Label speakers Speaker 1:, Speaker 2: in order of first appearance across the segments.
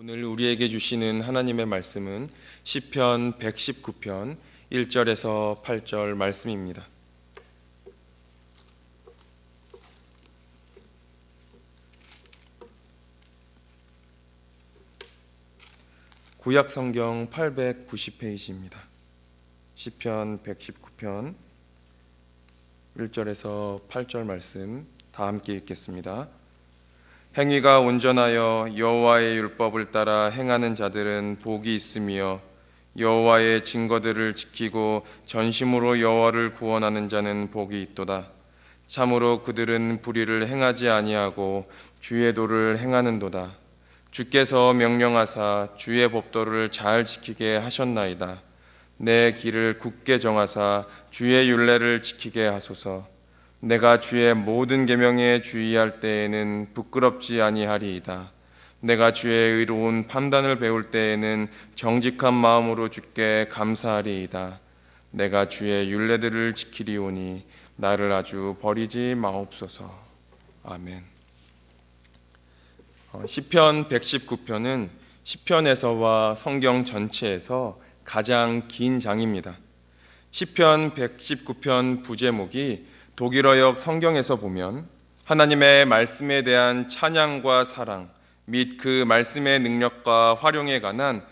Speaker 1: 오늘 우리에게 주시는 하나님의 말씀은 시편 119편 1절에서 8절 말씀입니다. 구약 성경 890페이지입니다. 시편 119편 1절에서 8절 말씀 다 함께 읽겠습니다. 행위가 온전하여 여호와의 율법을 따라 행하는 자들은 복이 있으며 여호와의 증거들을 지키고 전심으로 여호와를 구원하는 자는 복이 있도다. 참으로 그들은 불의를 행하지 아니하고 주의 도를 행하는도다. 주께서 명령하사 주의 법도를 잘 지키게 하셨나이다. 내 길을 굳게 정하사 주의 율례를 지키게 하소서. 내가 주의 모든 계명에 주의할 때에는 부끄럽지 아니하리이다. 내가 주의 의로운 판단을 배울 때에는 정직한 마음으로 주께 감사하리이다. 내가 주의 율례들을 지키리오니 나를 아주 버리지 마옵소서. 아멘. 시편 119편은 시편에서와 성경 전체에서 가장 긴 장입니다. 시편 119편 부제목이 독일어역 성경에서 보면 하나님의 말씀에 대한 찬양과 사랑 및 그 말씀의 능력과 활용에 관한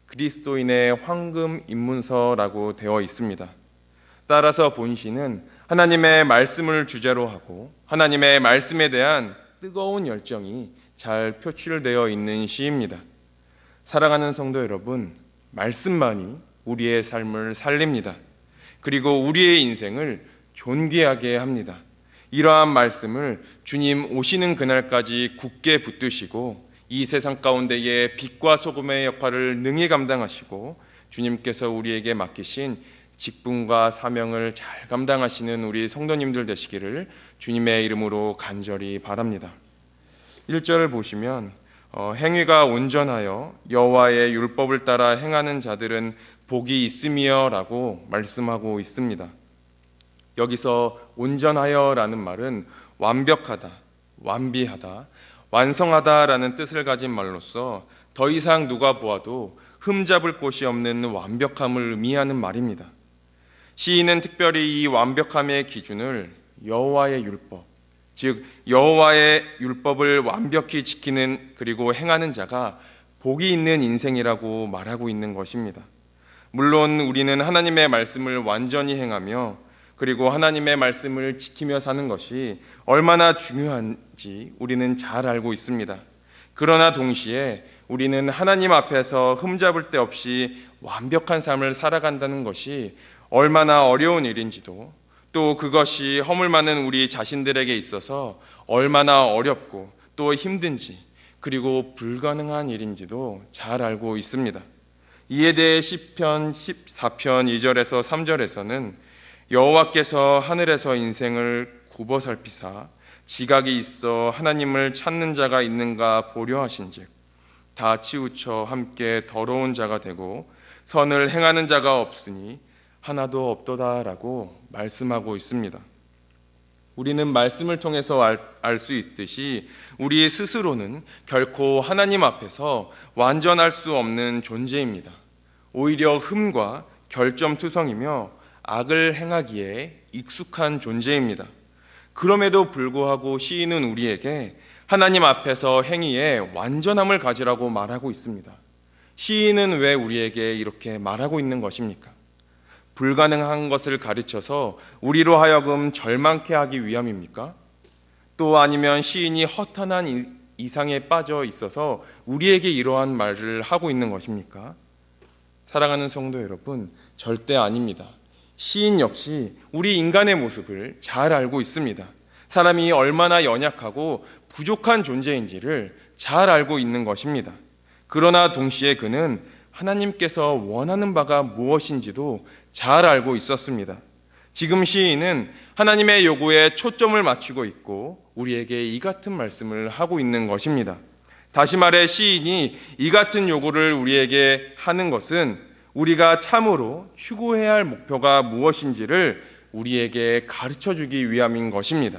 Speaker 1: 그리스도인의 황금 입문서라고 되어 있습니다. 따라서 본시는 하나님의 말씀을 주제로 하고 하나님의 말씀에 대한 뜨거운 열정이 잘 표출되어 있는 시입니다. 사랑하는 성도 여러분, 말씀만이 우리의 삶을 살립니다. 그리고 우리의 인생을 존귀하게 합니다. 이러한 말씀을 주님 오시는 그날까지 굳게 붙드시고 이 세상 가운데의 빛과 소금의 역할을 능히 감당하시고 주님께서 우리에게 맡기신 직분과 사명을 잘 감당하시는 우리 성도님들 되시기를 주님의 이름으로 간절히 바랍니다. 1절을 보시면 행위가 온전하여 여호와의 율법을 따라 행하는 자들은 복이 있으며 라고 말씀하고 있습니다. 여기서 온전하여라는 말은 완벽하다, 완비하다, 완성하다라는 뜻을 가진 말로서 더 이상 누가 보아도 흠잡을 곳이 없는 완벽함을 의미하는 말입니다. 시인은 특별히 이 완벽함의 기준을 여호와의 율법, 즉 여호와의 율법을 완벽히 지키는 그리고 행하는 자가 복이 있는 인생이라고 말하고 있는 것입니다. 물론 우리는 하나님의 말씀을 완전히 행하며 그리고 하나님의 말씀을 지키며 사는 것이 얼마나 중요한지 우리는 잘 알고 있습니다. 그러나 동시에 우리는 하나님 앞에서 흠잡을 데 없이 완벽한 삶을 살아간다는 것이 얼마나 어려운 일인지도 또 그것이 허물 많은 우리 자신들에게 있어서 얼마나 어렵고 또 힘든지 그리고 불가능한 일인지도 잘 알고 있습니다. 이에 대해 시편 14편 2절에서 3절에서는 여호와께서 하늘에서 인생을 굽어 살피사 지각이 있어 하나님을 찾는 자가 있는가 보려 하신즉 다 치우쳐 함께 더러운 자가 되고 선을 행하는 자가 없으니 하나도 없도다라고 말씀하고 있습니다. 우리는 말씀을 통해서 알 수 있듯이 우리 스스로는 결코 하나님 앞에서 완전할 수 없는 존재입니다. 오히려 흠과 결점투성이며 악을 행하기에 익숙한 존재입니다. 그럼에도 불구하고 시인은 우리에게 하나님 앞에서 행위에 완전함을 가지라고 말하고 있습니다. 시인은 왜 우리에게 이렇게 말하고 있는 것입니까? 불가능한 것을 가르쳐서 우리로 하여금 절망케 하기 위함입니까? 또 아니면 시인이 허탄한 이상에 빠져 있어서 우리에게 이러한 말을 하고 있는 것입니까? 사랑하는 성도 여러분, 절대 아닙니다. 시인 역시 우리 인간의 모습을 잘 알고 있습니다. 사람이 얼마나 연약하고 부족한 존재인지를 잘 알고 있는 것입니다. 그러나 동시에 그는 하나님께서 원하는 바가 무엇인지도 잘 알고 있었습니다. 지금 시인은 하나님의 요구에 초점을 맞추고 있고 우리에게 이 같은 말씀을 하고 있는 것입니다. 다시 말해 시인이 이 같은 요구를 우리에게 하는 것은 우리가 참으로 추구해야 할 목표가 무엇인지를 우리에게 가르쳐주기 위함인 것입니다.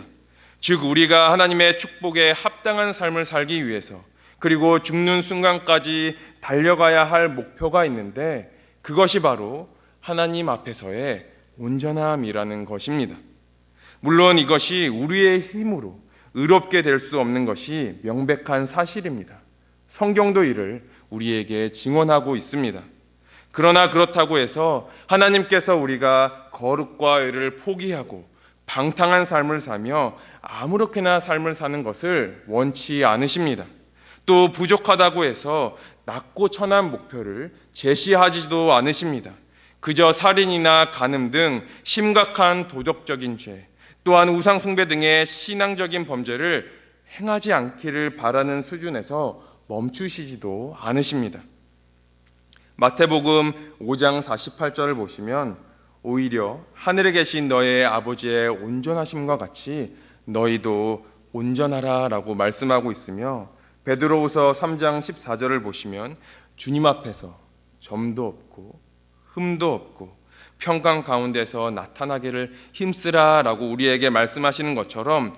Speaker 1: 즉 우리가 하나님의 축복에 합당한 삶을 살기 위해서 그리고 죽는 순간까지 달려가야 할 목표가 있는데 그것이 바로 하나님 앞에서의 온전함이라는 것입니다. 물론 이것이 우리의 힘으로 의롭게 될 수 없는 것이 명백한 사실입니다. 성경도 이를 우리에게 증언하고 있습니다. 그러나 그렇다고 해서 하나님께서 우리가 거룩과 의를 포기하고 방탕한 삶을 사며 아무렇게나 삶을 사는 것을 원치 않으십니다. 또 부족하다고 해서 낮고 천한 목표를 제시하지도 않으십니다. 그저 살인이나 간음 등 심각한 도덕적인 죄, 또한 우상 숭배 등의 신앙적인 범죄를 행하지 않기를 바라는 수준에서 멈추시지도 않으십니다. 마태복음 5장 48절을 보시면 오히려 하늘에 계신 너의 아버지의 온전하심과 같이 너희도 온전하라 라고 말씀하고 있으며, 베드로후서 3장 14절을 보시면 주님 앞에서 점도 없고 흠도 없고 평강 가운데서 나타나기를 힘쓰라 라고 우리에게 말씀하시는 것처럼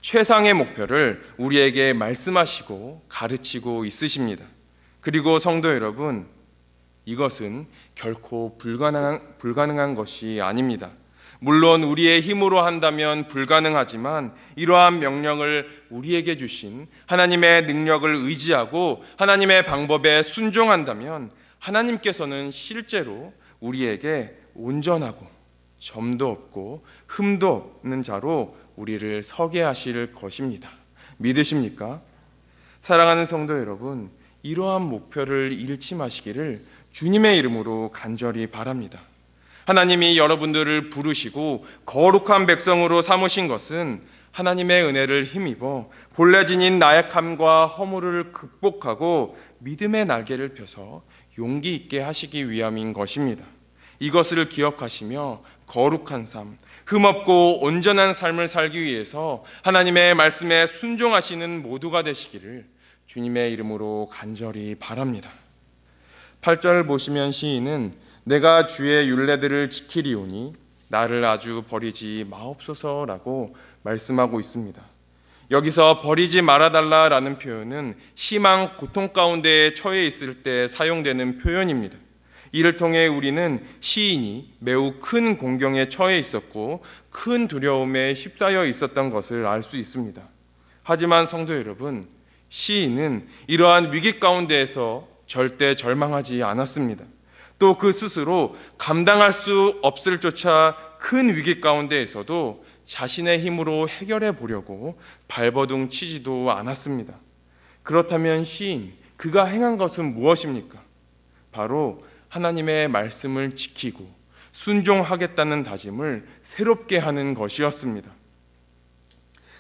Speaker 1: 최상의 목표를 우리에게 말씀하시고 가르치고 있으십니다. 그리고 성도 여러분, 이것은 결코 불가능한 것이 아닙니다. 물론 우리의 힘으로 한다면 불가능하지만 이러한 명령을 우리에게 주신 하나님의 능력을 의지하고 하나님의 방법에 순종한다면 하나님께서는 실제로 우리에게 온전하고 점도 없고 흠도 없는 자로 우리를 서게 하실 것입니다. 믿으십니까? 사랑하는 성도 여러분, 이러한 목표를 잃지 마시기를 주님의 이름으로 간절히 바랍니다. 하나님이 여러분들을 부르시고 거룩한 백성으로 삼으신 것은 하나님의 은혜를 힘입어 본래 지닌 나약함과 허물을 극복하고 믿음의 날개를 펴서 용기 있게 하시기 위함인 것입니다. 이것을 기억하시며 거룩한 삶, 흠없고 온전한 삶을 살기 위해서 하나님의 말씀에 순종하시는 모두가 되시기를 주님의 이름으로 간절히 바랍니다. 8절을 보시면 시인은 내가 주의 율례들을 지키리오니 나를 아주 버리지 마옵소서라고 말씀하고 있습니다. 여기서 버리지 말아달라라는 표현은 희망, 고통 가운데 처해 있을 때 사용되는 표현입니다. 이를 통해 우리는 시인이 매우 큰 공경에 처해 있었고 큰 두려움에 휩싸여 있었던 것을 알 수 있습니다. 하지만 성도 여러분, 시인은 이러한 위기 가운데에서 절대 절망하지 않았습니다. 또 그 스스로 감당할 수 없을 조차 큰 위기 가운데에서도 자신의 힘으로 해결해 보려고 발버둥 치지도 않았습니다. 그렇다면 시인, 그가 행한 것은 무엇입니까? 바로 하나님의 말씀을 지키고 순종하겠다는 다짐을 새롭게 하는 것이었습니다.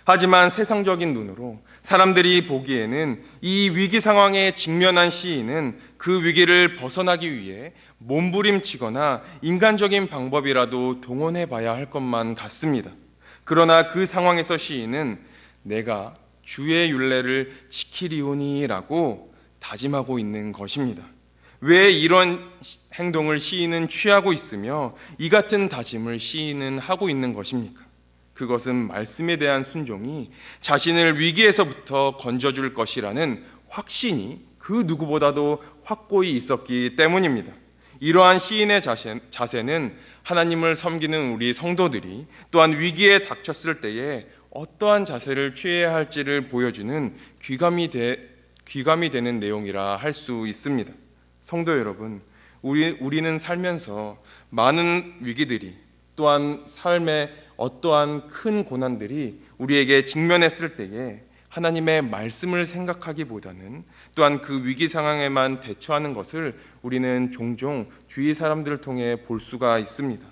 Speaker 1: 하지만 세상적인 눈으로 사람들이 보기에는 이 위기 상황에 직면한 시인은 그 위기를 벗어나기 위해 몸부림치거나 인간적인 방법이라도 동원해 봐야 할 것만 같습니다. 그러나 그 상황에서 시인은 내가 주의 율례를 지키리오니라고 다짐하고 있는 것입니다. 왜 이런 행동을 시인은 취하고 있으며 이 같은 다짐을 시인은 하고 있는 것입니까? 그것은 말씀에 대한 순종이 자신을 위기에서부터 건져줄 것이라는 확신이 그 누구보다도 확고히 있었기 때문입니다. 이러한 시인의 자세는 하나님을 섬기는 우리 성도들이 또한 위기에 닥쳤을 때에 어떠한 자세를 취해야 할지를 보여주는 귀감이 되는 내용이라 할 수 있습니다. 성도 여러분, 우리는 살면서 많은 위기들이 또한 삶의 어떠한 큰 고난들이 우리에게 직면했을 때에 하나님의 말씀을 생각하기보다는 또한 그 위기 상황에만 대처하는 것을 우리는 종종 주위 사람들을 통해 볼 수가 있습니다.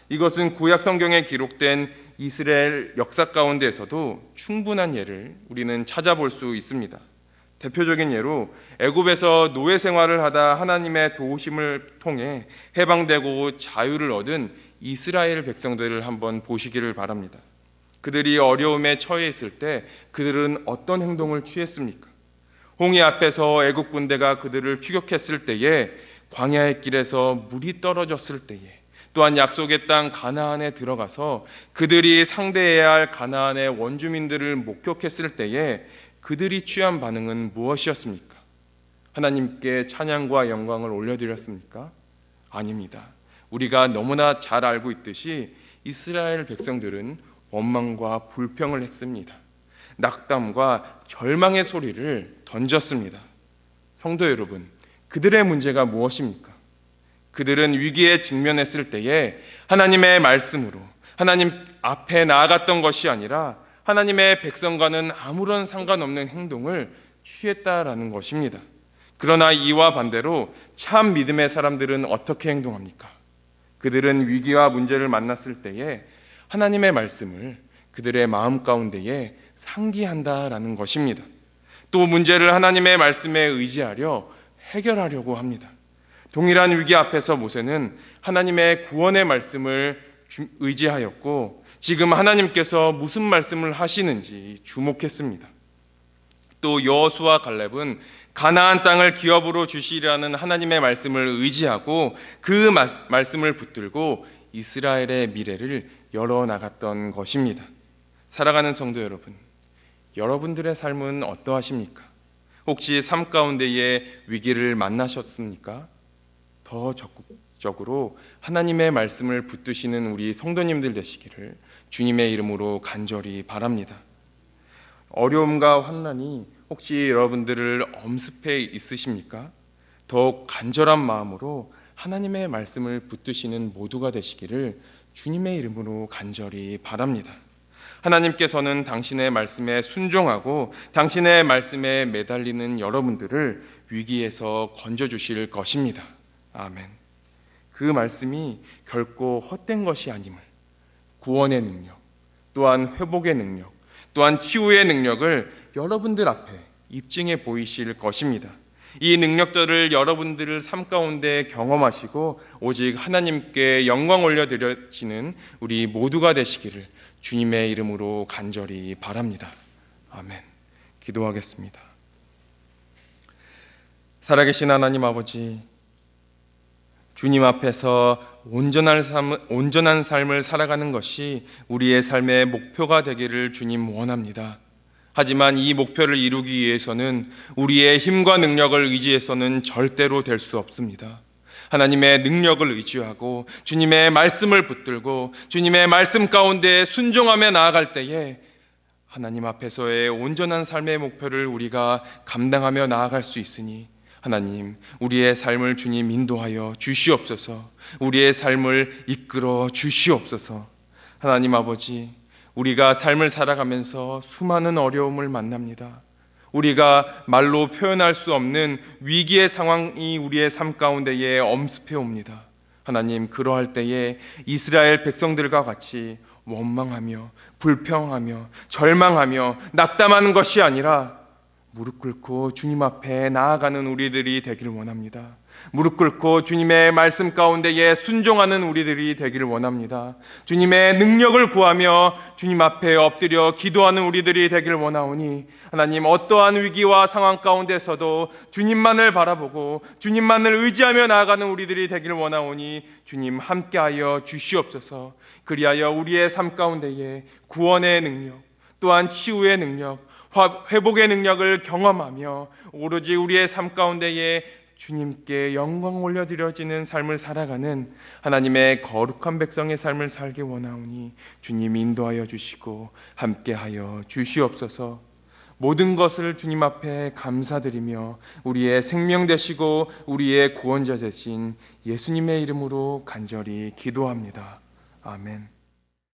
Speaker 1: 이것은 구약 성경에 기록된 이스라엘 역사 가운데에서도 충분한 예를 우리는 찾아볼 수 있습니다. 대표적인 예로 애굽에서 노예 생활을 하다 하나님의 도우심을 통해 해방되고 자유를 얻은 이스라엘 백성들을 한번 보시기를 바랍니다. 그들이 어려움에 처해 있을 때 그들은 어떤 행동을 취했습니까? 홍해 앞에서 애국 군대가 그들을 추격했을 때에, 광야의 길에서 물이 떨어졌을 때에, 또한 약속의 땅 가나안에 들어가서 그들이 상대해야 할 가나안의 원주민들을 목격했을 때에 그들이 취한 반응은 무엇이었습니까? 하나님께 찬양과 영광을 올려드렸습니까? 아닙니다. 우리가 너무나 잘 알고 있듯이 이스라엘 백성들은 원망과 불평을 했습니다. 낙담과 절망의 소리를 던졌습니다. 성도 여러분, 그들의 문제가 무엇입니까? 그들은 위기에 직면했을 때에 하나님의 말씀으로 하나님 앞에 나아갔던 것이 아니라 하나님의 백성과는 아무런 상관없는 행동을 취했다라는 것입니다. 그러나 이와 반대로 참 믿음의 사람들은 어떻게 행동합니까? 그들은 위기와 문제를 만났을 때에 하나님의 말씀을 그들의 마음 가운데에 상기한다라는 것입니다. 또 문제를 하나님의 말씀에 의지하려 해결하려고 합니다. 동일한 위기 앞에서 모세는 하나님의 구원의 말씀을 의지하였고 지금 하나님께서 무슨 말씀을 하시는지 주목했습니다. 또 여호수아 갈렙은 가나안 땅을 기업으로 주시리라는 하나님의 말씀을 의지하고 그 말씀을 붙들고 이스라엘의 미래를 열어나갔던 것입니다. 살아가는 성도 여러분, 여러분들의 삶은 어떠하십니까? 혹시 삶 가운데에 위기를 만나셨습니까? 더 적극적으로 하나님의 말씀을 붙드시는 우리 성도님들 되시기를 주님의 이름으로 간절히 바랍니다. 어려움과 환난이 혹시 여러분들을 엄습해 있으십니까? 더욱 간절한 마음으로 하나님의 말씀을 붙드시는 모두가 되시기를 주님의 이름으로 간절히 바랍니다. 하나님께서는 당신의 말씀에 순종하고 당신의 말씀에 매달리는 여러분들을 위기에서 건져주실 것입니다. 아멘. 그 말씀이 결코 헛된 것이 아님을, 구원의 능력, 또한 회복의 능력, 또한 치유의 능력을 여러분들 앞에 입증해 보이실 것입니다. 이 능력들을 여러분들을 삶 가운데 경험하시고 오직 하나님께 영광 올려드리시는 우리 모두가 되시기를 주님의 이름으로 간절히 바랍니다. 아멘. 기도하겠습니다. 살아계신 하나님 아버지, 주님 앞에서 온전한 삶을 살아가는 것이 우리의 삶의 목표가 되기를 주님 원합니다. 하지만 이 목표를 이루기 위해서는 우리의 힘과 능력을 의지해서는 절대로 될 수 없습니다. 하나님의 능력을 의지하고 주님의 말씀을 붙들고 주님의 말씀 가운데 순종하며 나아갈 때에 하나님 앞에서의 온전한 삶의 목표를 우리가 감당하며 나아갈 수 있으니 하나님, 우리의 삶을 주님 인도하여 주시옵소서. 우리의 삶을 이끌어 주시옵소서. 하나님 아버지, 우리가 삶을 살아가면서 수많은 어려움을 만납니다. 우리가 말로 표현할 수 없는 위기의 상황이 우리의 삶 가운데에 엄습해 옵니다. 하나님, 그러할 때에 이스라엘 백성들과 같이 원망하며 불평하며 절망하며 낙담하는 것이 아니라 무릎 꿇고 주님 앞에 나아가는 우리들이 되기를 원합니다. 무릎 꿇고 주님의 말씀 가운데에 순종하는 우리들이 되기를 원합니다. 주님의 능력을 구하며 주님 앞에 엎드려 기도하는 우리들이 되기를 원하오니 하나님, 어떠한 위기와 상황 가운데서도 주님만을 바라보고 주님만을 의지하며 나아가는 우리들이 되기를 원하오니 주님 함께하여 주시옵소서. 그리하여 우리의 삶 가운데에 구원의 능력, 또한 치유의 능력, 회복의 능력을 경험하며 오로지 우리의 삶 가운데에 주님께 영광 올려드려지는 삶을 살아가는 하나님의 거룩한 백성의 삶을 살기 원하오니 주님 인도하여 주시고 함께하여 주시옵소서. 모든 것을 주님 앞에 감사드리며 우리의 생명 되시고 우리의 구원자 되신 예수님의 이름으로 간절히 기도합니다. 아멘.